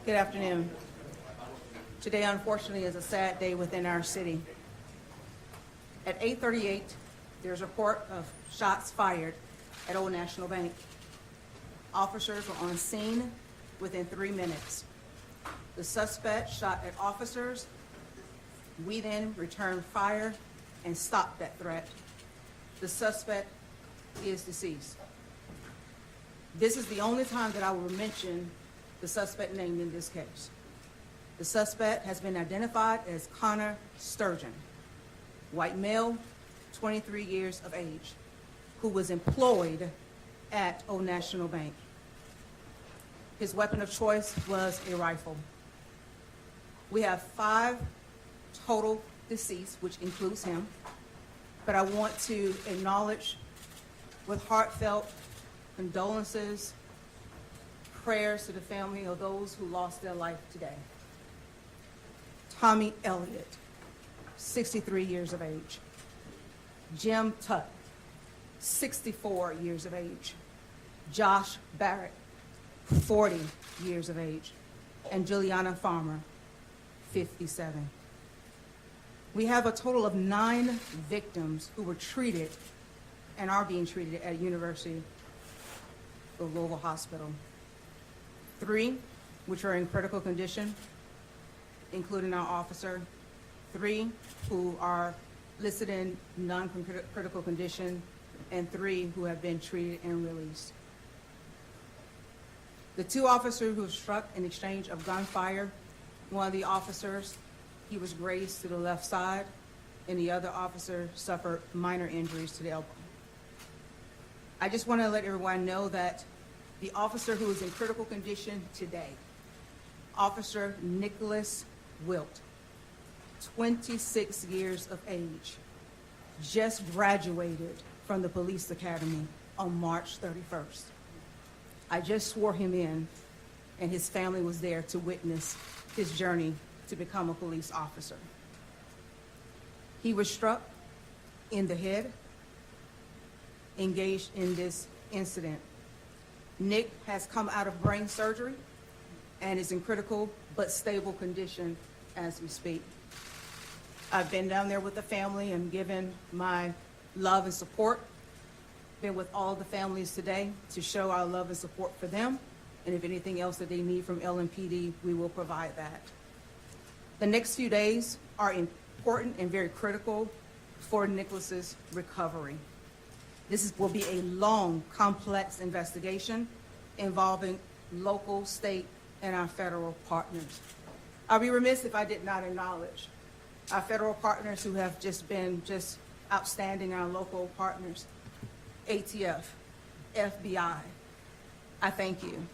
Good afternoon. Today, unfortunately, is a sad day within our city. At 8:38, there's a report of shots fired at Old National Bank. Officers were on scene within 3 minutes. The suspect shot at officers. We then returned fire and stopped that threat. The suspect is deceased. This is the only time that I will mention the suspect name in this case. The suspect has been identified as Connor Sturgeon, white male, 23 years of age, who was employed at Old National Bank. His weapon of choice was a rifle. We have 5 total deceased, which includes him, but I want to acknowledge with heartfelt condolences, prayers to the family of those who lost their life today. Tommy Elliott, 63 years of age. Jim Tutt, 64 years of age. Josh Barrett, 40 years of age. And Juliana Farmer, 57. We have a total of 9 victims who were treated and are being treated at University of Louisville Hospital. 3 which are in critical condition, including our officer. 3 who are listed in non-critical condition, and 3 who have been treated and released. The 2 officers who were struck in exchange of gunfire, one of the officers, he was grazed to the left side, and the other officer suffered minor injuries to the elbow. I just want to let everyone know that the officer who is in critical condition today, Officer Nicholas Wilt, 26 years of age, just graduated from the police academy on March 31st. I just swore him in, and his family was there to witness his journey to become a police officer. He was struck in the head, engaged in this incident. Nick has come out of brain surgery and is in critical but stable condition as we speak. I've been down there with the family and given my love and support. Been with all the families today to show our love and support for them, and if anything else that they need from LMPD, we will provide that. The next few days are important and very critical for Nicholas's recovery. This will be a long, complex investigation involving local, state, and our federal partners. I'll be remiss if I did not acknowledge our federal partners who have been outstanding, our local partners, ATF, FBI, I thank you.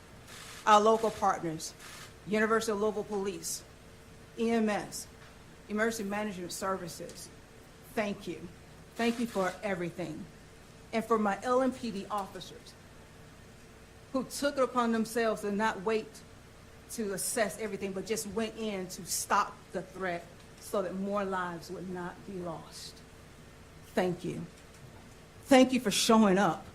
Our local partners, University of Louisville Police, EMS, Emergency Management Services, thank you. Thank you for everything. And for my LMPD officers who took it upon themselves to not wait to assess everything, but just went in to stop the threat so that more lives would not be lost. Thank you. Thank you for showing up,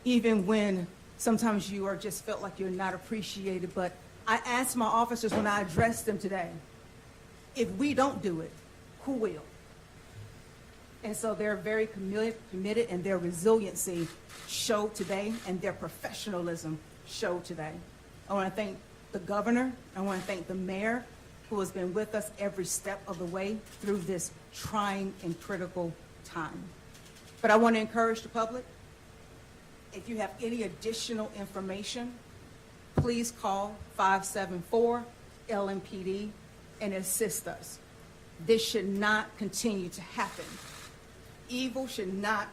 even when sometimes you are just felt like you're not appreciated. But I asked my officers when I addressed them today, if we don't do it, who will? And so they're very committed, and their resiliency showed today, and their professionalism showed today. I want to thank the governor. I want to thank the mayor, who has been with us every step of the way through this trying and critical time. But I want to encourage the public, if you have any additional information, please call 574-LMPD and assist us. This should not continue to happen. Evil should not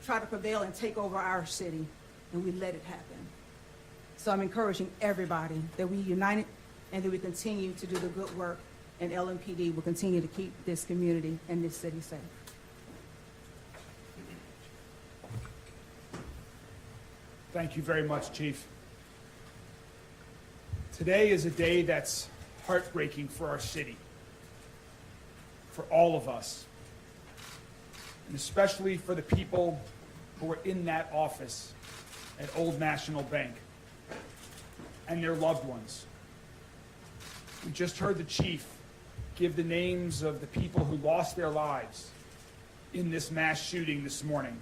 try to prevail and take over our city, and we let it happen. So I'm encouraging everybody that we unite and that we continue to do the good work, and LMPD will continue to keep this community and this city safe. Thank you very much, Chief. Today is a day that's heartbreaking for our city, for all of us, and especially for the people who were in that office at Old National Bank and their loved ones. We just heard the chief give the names of the people who lost their lives in this mass shooting this morning.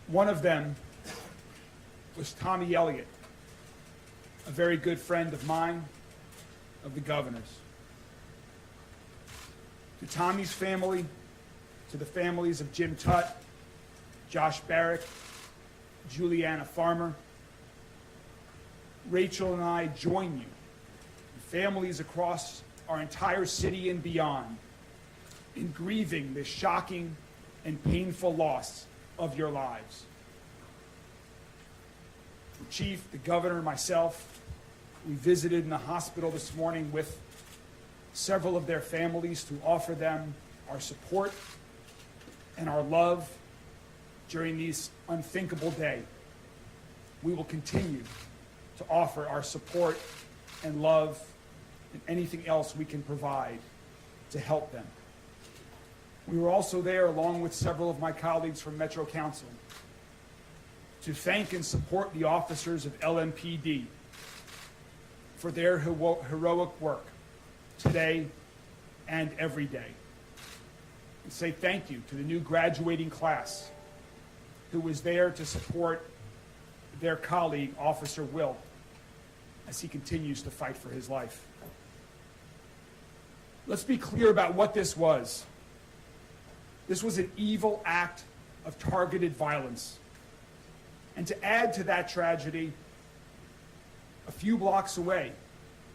One of them was Tommy Elliott, a very good friend of mine, of the governor's. To Tommy's family, to the families of Jim Tutt, Josh Barrick, Juliana Farmer, Rachel and I join you, families across our entire city and beyond, in grieving the shocking and painful loss of your lives. The chief, the governor, myself, we visited in the hospital this morning with several of their families to offer them our support and our love during this unthinkable day. We will continue to offer our support and love and anything else we can provide to help them. We were also there, along with several of my colleagues from Metro Council, to thank and support the officers of LMPD for their heroic work today and every day. And say thank you to the new graduating class who was there to support their colleague, Officer Wilt, as he continues to fight for his life. Let's be clear about what this was. This was an evil act of targeted violence. And to add to that tragedy, a few blocks away,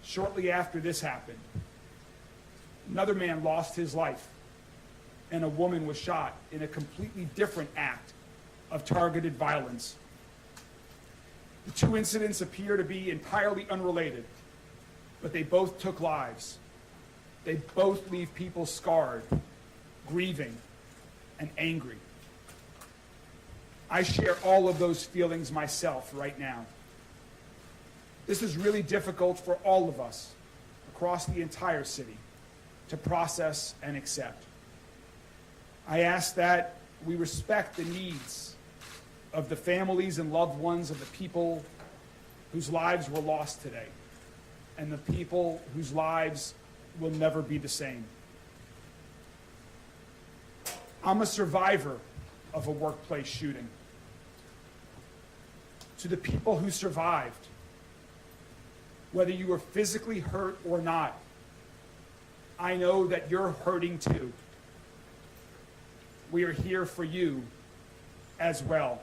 shortly after this happened, another man lost his life, and a woman was shot in a completely different act of targeted violence. The two incidents appear to be entirely unrelated, but they both took lives. They both leave people scarred, grieving, and angry. I share all of those feelings myself right now. This is really difficult for all of us across the entire city to process and accept. I ask that we respect the needs of the families and loved ones of the people whose lives were lost today, and the people whose lives will never be the same. I'm a survivor of a workplace shooting. To the people who survived, whether you were physically hurt or not, I know that you're hurting too. We are here for you as well.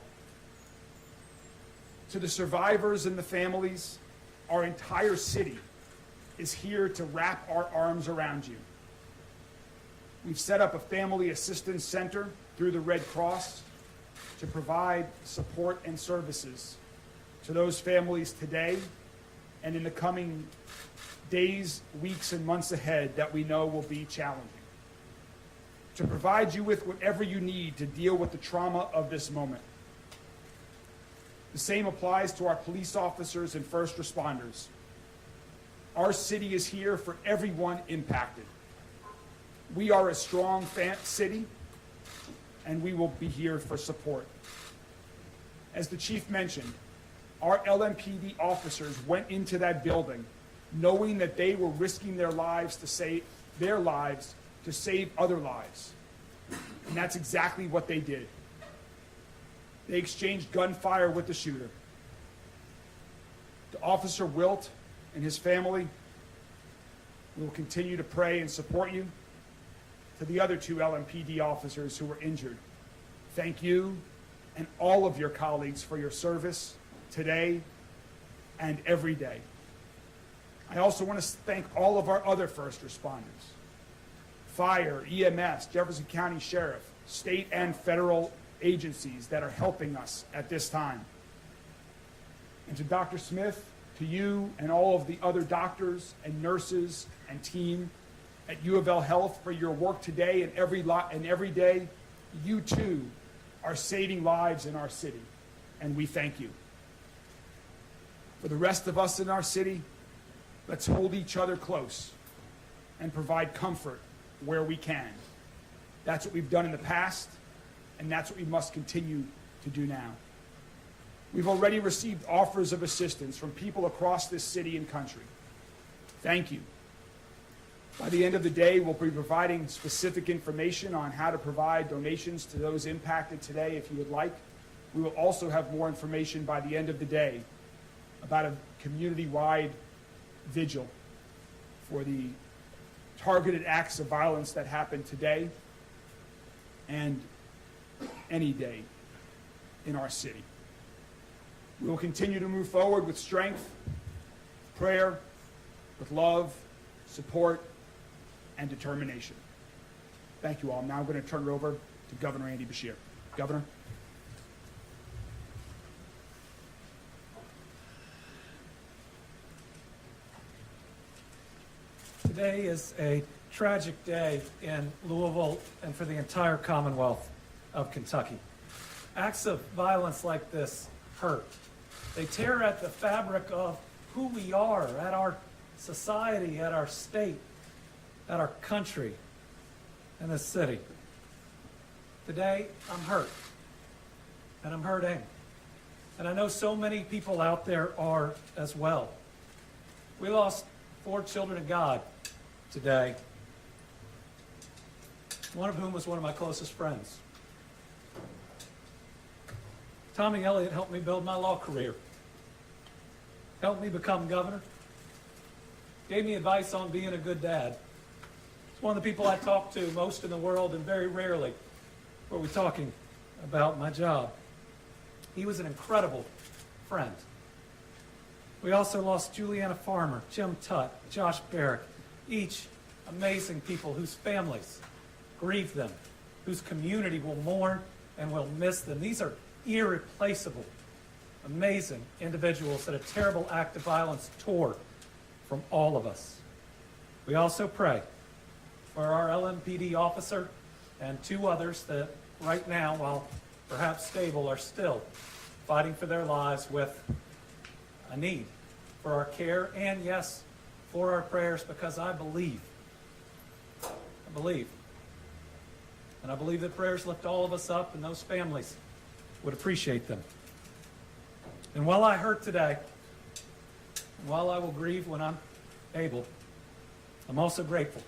To the survivors and the families, our entire city is here to wrap our arms around you. We've set up a family assistance center through the Red Cross to provide support and services to those families today and in the coming days, weeks, and months ahead that we know will be challenging. To provide you with whatever you need to deal with the trauma of this moment. The same applies to our police officers and first responders. Our city is here for everyone impacted. We are a strong city, and we will be here for support. As the chief mentioned, our LMPD officers went into that building knowing that they were risking their lives to save other lives. And that's exactly what they did. They exchanged gunfire with the shooter. To Officer Wilt and his family, we will continue to pray and support you. To the other two LMPD officers who were injured, thank you and all of your colleagues for your service today and every day. I also want to thank all of our other first responders, fire, EMS, Jefferson County Sheriff, state and federal agencies that are helping us at this time. And to Dr. Smith, to you and all of the other doctors and nurses and team at U of L Health for your work today and every day, you too are saving lives in our city, and we thank you. For the rest of us in our city, let's hold each other close and provide comfort where we can. That's what we've done in the past, and that's what we must continue to do now. We've already received offers of assistance from people across this city and country. Thank you. By the end of the day, we'll be providing specific information on how to provide donations to those impacted today if you would like. We will also have more information by the end of the day about a community-wide vigil for the targeted acts of violence that happened today and any day in our city. We will continue to move forward with strength, prayer, with love, support, and determination. Thank you all. Now I'm going to turn it over to Governor Andy Beshear. Governor. Today is a tragic day in Louisville and for the entire Commonwealth of Kentucky. Acts of violence like this hurt. They tear at the fabric of who we are, at our society, at our state, at our country, and this city. Today, I'm hurt, and I'm hurting. And I know so many people out there are as well. We lost 4 children of God today, one of whom was one of my closest friends. Tommy Elliott helped me build my law career, helped me become governor, gave me advice on being a good dad. He's one of the people I talk to most in the world, and very rarely were we talking about my job. He was an incredible friend. We also lost Juliana Farmer, Jim Tutt, Josh Barrick, each amazing people whose families grieve them, whose community will mourn and will miss them. These are irreplaceable, amazing individuals that a terrible act of violence tore from all of us. We also pray for our LMPD officer and 2 others that right now, while perhaps stable, are still fighting for their lives with a need for our care and, yes, for our prayers, because I believe, and I believe that prayers lift all of us up, and those families would appreciate them. And while I hurt today, and while I will grieve when I'm able, I'm also grateful.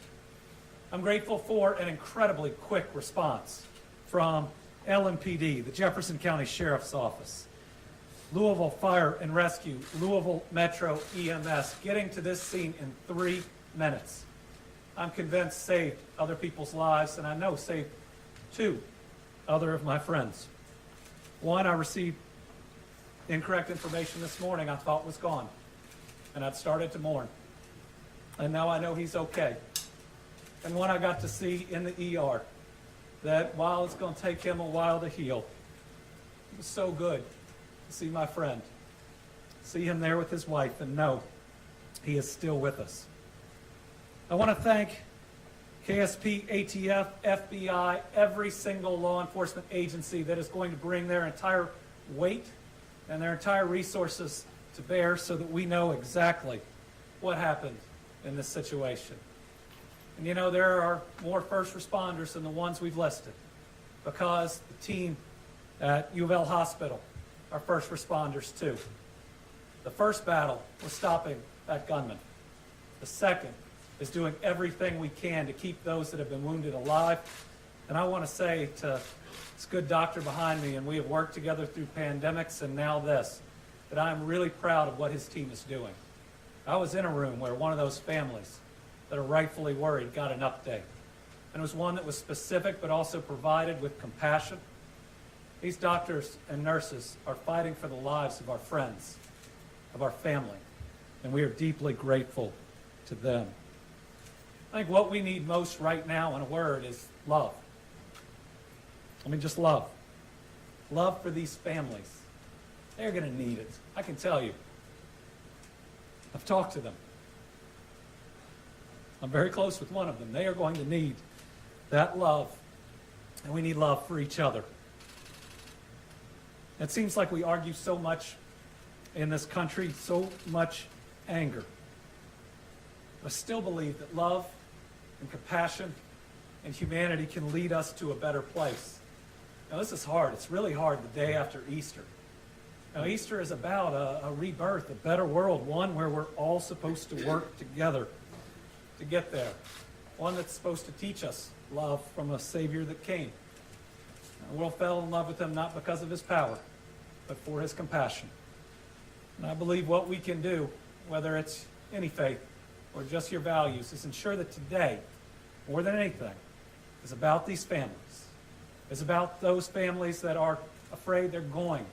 I'm grateful for an incredibly quick response from LMPD, the Jefferson County Sheriff's Office, Louisville Fire and Rescue, Louisville Metro EMS, getting to this scene in 3 minutes. I'm convinced saved other people's lives, and I know saved 2 other of my friends. One, I received incorrect information this morning I thought was gone, and I'd started to mourn. And now I know he's okay. And one I got to see in the ER, that while it's going to take him a while to heal, it was so good to see my friend, see him there with his wife, and know he is still with us. I want to thank KSP, ATF, FBI, every single law enforcement agency that is going to bring their entire weight and their entire resources to bear so that we know exactly what happened in this situation. And you know, there are more first responders than the ones we've listed, because the team at U of L Hospital are first responders too. The first battle was stopping that gunman. The second is doing everything we can to keep those that have been wounded alive. And I want to say to this good doctor behind me, and we have worked together through pandemics and now this, that I'm really proud of what his team is doing. I was in a room where one of those families that are rightfully worried got an update. And it was one that was specific but also provided with compassion. These doctors and nurses are fighting for the lives of our friends, of our family, and we are deeply grateful to them. I think what we need most right now, in a word, is love. I mean, just love. Love for these families. They're going to need it. I can tell you. I've talked to them. I'm very close with one of them. They are going to need that love, and we need love for each other. It seems like we argue so much in this country, so much anger. I still believe that love and compassion and humanity can lead us to a better place. Now, this is hard. It's really hard the day after Easter. Now, Easter is about a rebirth, a better world, one where we're all supposed to work together to get there. One that's supposed to teach us love from a Savior that came. The world fell in love with him not because of his power, but for his compassion. And I believe what we can do, whether it's any faith or just your values, is ensure that today, more than anything, is about these families. It's about those families that are afraid they're going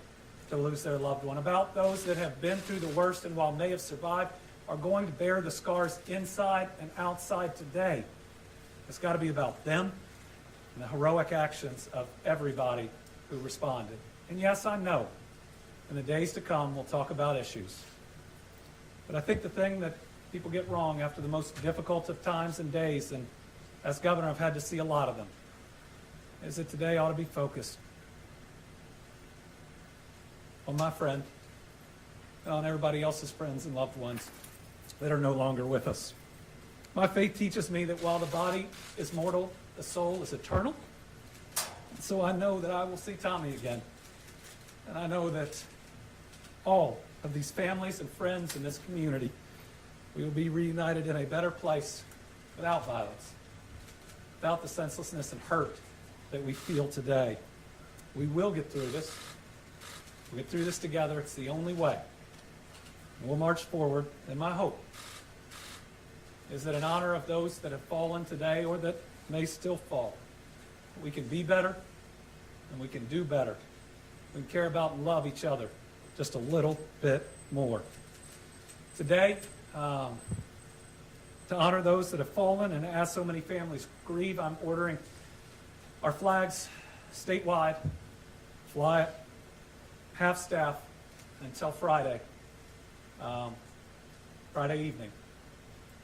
to lose their loved one, about those that have been through the worst and while may have survived, are going to bear the scars inside and outside today. It's got to be about them and the heroic actions of everybody who responded. And yes, I know, in the days to come, we'll talk about issues. But I think the thing that people get wrong after the most difficult of times and days, and as governor, I've had to see a lot of them, is that today ought to be focused on my friend and on everybody else's friends and loved ones that are no longer with us. My faith teaches me that while the body is mortal, the soul is eternal. And so I know that I will see Tommy again. And I know that all of these families and friends in this community, we will be reunited in a better place without violence, without the senselessness and hurt that we feel today. We will get through this. We'll get through this together. It's the only way. And we'll march forward. And my hope is that in honor of those that have fallen today or that may still fall, we can be better and we can do better. We can care about and love each other just a little bit more. Today, to honor those that have fallen and as so many families grieve, I'm ordering our flags statewide, fly at half staff until Friday evening,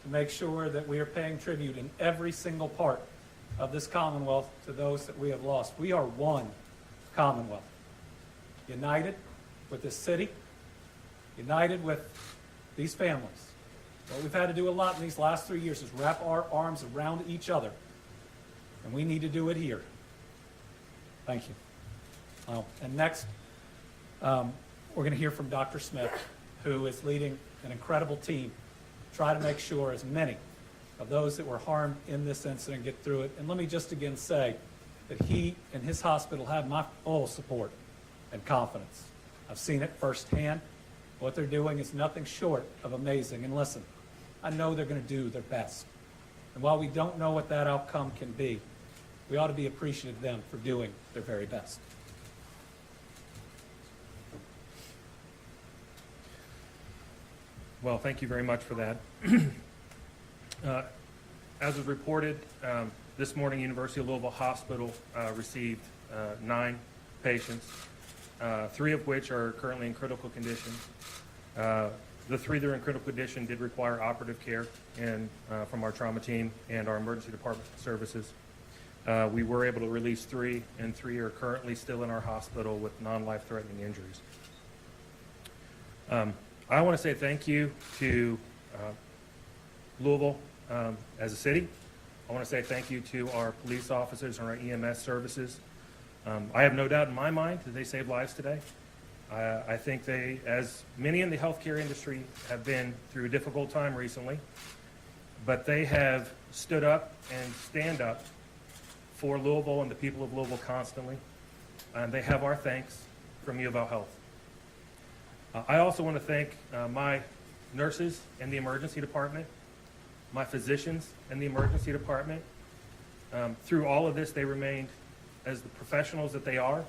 to make sure that we are paying tribute in every single part of this Commonwealth to those that we have lost. We are one Commonwealth, united with this city, united with these families. What we've had to do a lot in these last 3 years is wrap our arms around each other, and we need to do it here. Thank you. And next, we're going to hear from Dr. Smith, who is leading an incredible team to try to make sure as many of those that were harmed in this incident get through it. And let me just again say that he and his hospital have my full support and confidence. I've seen it firsthand. What they're doing is nothing short of amazing. And listen, I know they're going to do their best. And while we don't know what that outcome can be, we ought to be appreciative of them for doing their very best. Well, thank you very much for that. As was reported, this morning, University of Louisville Hospital received 9 patients, 3 of which are currently in critical condition. The 3 that are in critical condition did require operative care from our trauma team and our emergency department services. We were able to release 3, and 3 are currently still in our hospital with non-life-threatening injuries. I want to say thank you to Louisville as a city. I want to say thank you to our police officers and our EMS services. I have no doubt in my mind that they saved lives today. I think they, as many in the healthcare industry, have been through a difficult time recently, but they have stood up and stand up for Louisville and the people of Louisville constantly. And they have our thanks from U of L Health. I also want to thank my nurses in the emergency department, my physicians in the emergency department. Through all of this, they remained as the professionals that they are.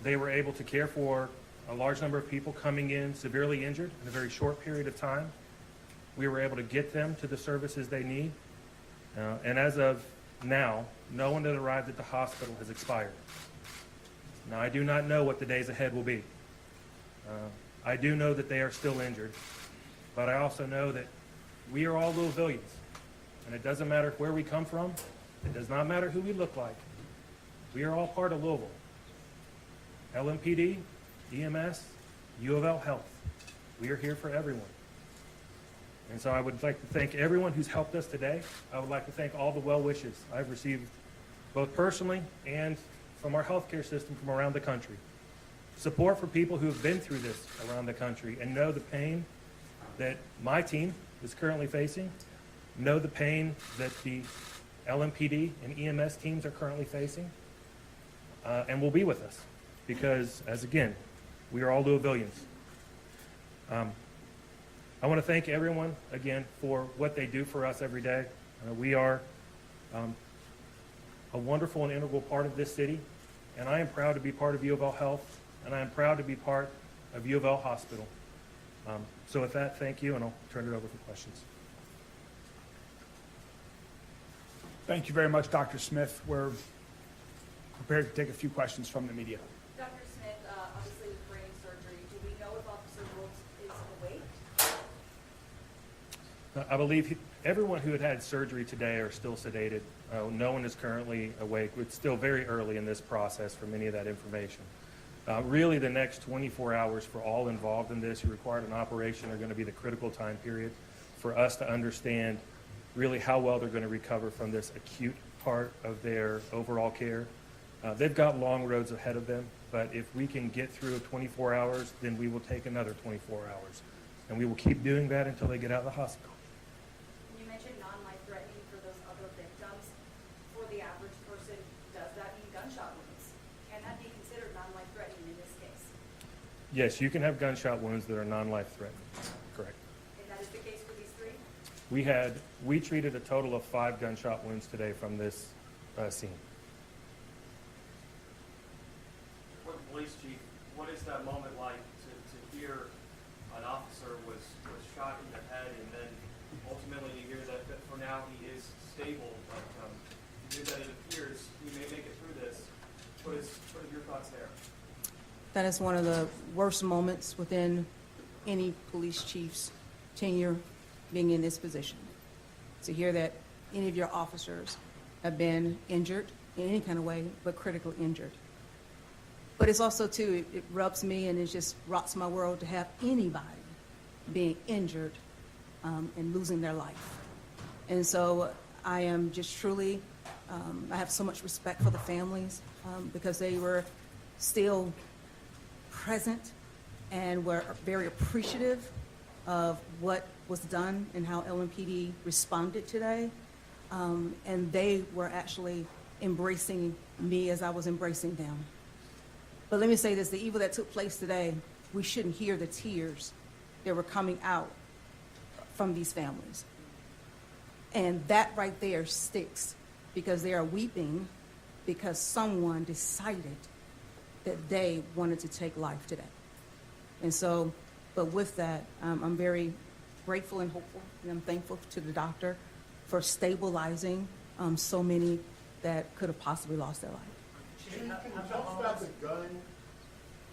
They were able to care for a large number of people coming in severely injured in a very short period of time. We were able to get them to the services they need. And as of now, no one that arrived at the hospital has expired. Now, I do not know what the days ahead will be. I do know that they are still injured, but I also know that we are all Louisvillians, and it doesn't matter where we come from. It does not matter who we look like. We are all part of Louisville. LMPD, EMS, U of L Health. We are here for everyone. And so I would like to thank everyone who's helped us today. I would like to thank all the well wishes I've received, both personally and from our healthcare system from around the country. support for people who have been through this around the country and know the pain that my team is currently facing, know the pain that the LMPD and EMS teams are currently facing, and will be with us because, as again, we are all Louisvillians. I want to thank everyone again for what they do for us every day. We are a wonderful and integral part of this city, and I am proud to be part of U of L Health, and I am proud to be part of U of L Hospital. So with that, thank you, and I'll turn it over for questions. Thank you very much, Dr. Smith. We're prepared to take a few questions from the media. Dr. Smith, obviously with brain surgery, do we know if Officer Wilkes is awake? I believe everyone who had surgery today are still sedated. No one is currently awake. It's still very early in this process for many of that information. Really, the next 24 hours for all involved in this who required an operation are going to be the critical time period for us to understand really how well they're going to recover from this acute part of their overall care. They've got long roads ahead of them, but if we can get through 24 hours, then we will take another 24 hours. And we will keep doing that until they get out of the hospital. You mentioned non-life-threatening for those other victims. For the average person, does that mean gunshot wounds? Can that be considered non-life-threatening in this case? Yes, you can have gunshot wounds that are non-life-threatening. Correct. And that is the case for these three? We treated a total of 5 gunshot wounds today from this scene. For the police chief, what is that moment like to hear an officer was shot in the head, and then ultimately you hear that for now he is stable, but you hear that it appears he may make it through this. What are your thoughts there? That is one of the worst moments within any police chief's tenure being in this position. To hear that any of your officers have been injured in any kind of way, but critically injured. But it's also, too, it rubs me and it just rocks my world to have anybody being injured and losing their life. And so I am just truly, I have so much respect for the families because they were still present and were very appreciative of what was done and how LMPD responded today. And they were actually embracing me as I was embracing them. But let me say this, the evil that took place today, we shouldn't hear the tears that were coming out from these families. And that right there sticks because they are weeping because someone decided that they wanted to take life today. And so, but with that, I'm very grateful and hopeful, and I'm thankful to the doctor for stabilizing so many that could have possibly lost their life. Can you tell us about the gun?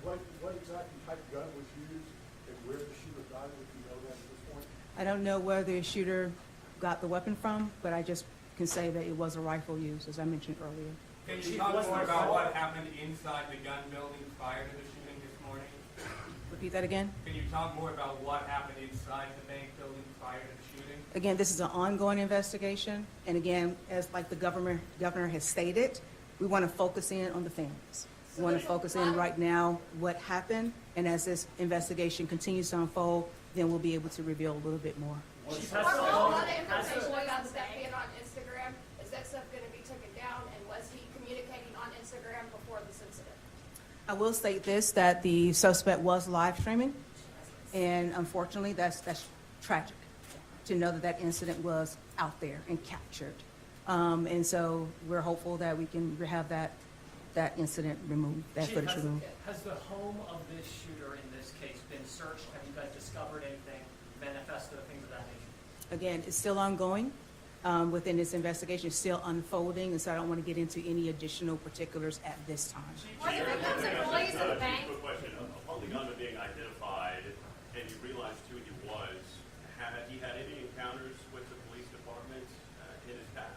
What exactly type of gun was used and where the shooter died? If you know that at this point? I don't know where the shooter got the weapon from, but I just can say that it was a rifle used, as I mentioned earlier. Can you talk more about what happened inside the gun building prior to the shooting this morning? Repeat that again? Can you talk more about what happened inside the bank building prior to the shooting? Again, this is an ongoing investigation, and again, as like the governor has stated, we want to focus in on the families. We want to focus in right now what happened, and as this investigation continues to unfold, then we'll be able to reveal a little bit more. Are all of the information about stuff being on Instagram, is that stuff going to be taken down, and was he communicating on Instagram before this incident? I will state this, that the suspect was live streaming, and unfortunately, that's tragic to know that that incident was out there and captured. And so we're hopeful that we can have that incident removed, that Chief, footage removed. has the home of this shooter in this case been searched? Have you guys discovered anything, manifesto, things of that nature? Again, it's still ongoing within this investigation, it's still unfolding, and so I don't want to get into any additional particulars at this time. Were the victims employees of the bank? Quick question. Upon the gunman being identified, and you realized who he was, had he had any encounters with the police department in his past?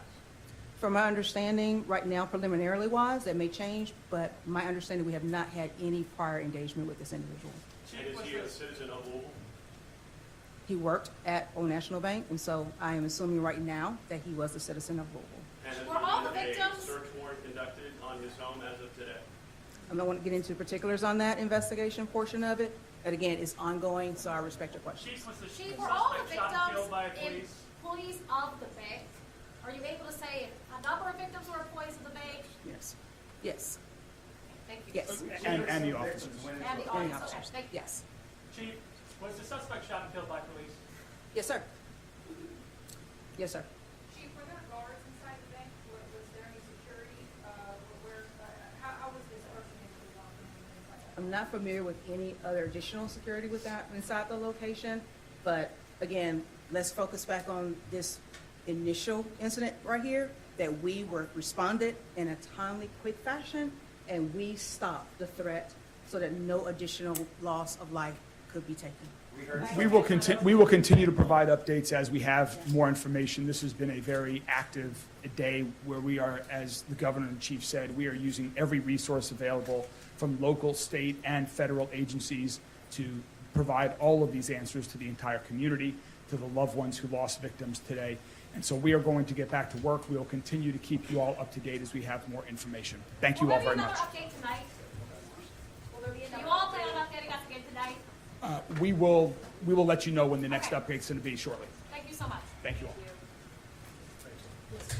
From my understanding, right now preliminarily wise, that may change, but my understanding, we have not had any prior engagement with this individual. And is he a citizen of Louisville? He worked at Old National Bank, and so I am assuming right now that he was a citizen of Louisville. And has Were all there the been a victims- search warrant conducted on his home as of today? I don't want to get into particulars on that investigation portion of it, but again, it's ongoing, so I respect your question. Chief, was the Chief, were all the suspect shot and victims killed by police? employees of the bank? Are you able to say if a number of victims were employees of the bank? Yes, yes, Thank you. yes, And the officers. And the and the audience, okay, officers, thank you. yes. Chief, was the suspect shot and killed by police? Yes, sir. Yes, sir. Chief, were there guards inside the bank? Was there any security? How was this person able to walk in and things like that? I'm not familiar with any other additional security with that inside the location, but again, let's focus back on this initial incident right here, that we were responded in a timely, quick fashion, and we stopped the threat so that no additional loss of life could be taken. We will continue to provide updates as we have more information. This has been a very active day where we are, as the governor and chief said, we are using every resource available from local, state, and federal agencies to provide all of these answers to the entire community, to the loved ones who lost victims today. And so we are going to get back to work. We will continue to keep you all up to date as we have more information. Thank you all very much. Will there be another update tonight? Will there be another? You all plan on updating us again tonight? We will let you know when the next update's going to be shortly. Thank you so much. Thank you all. Thank you.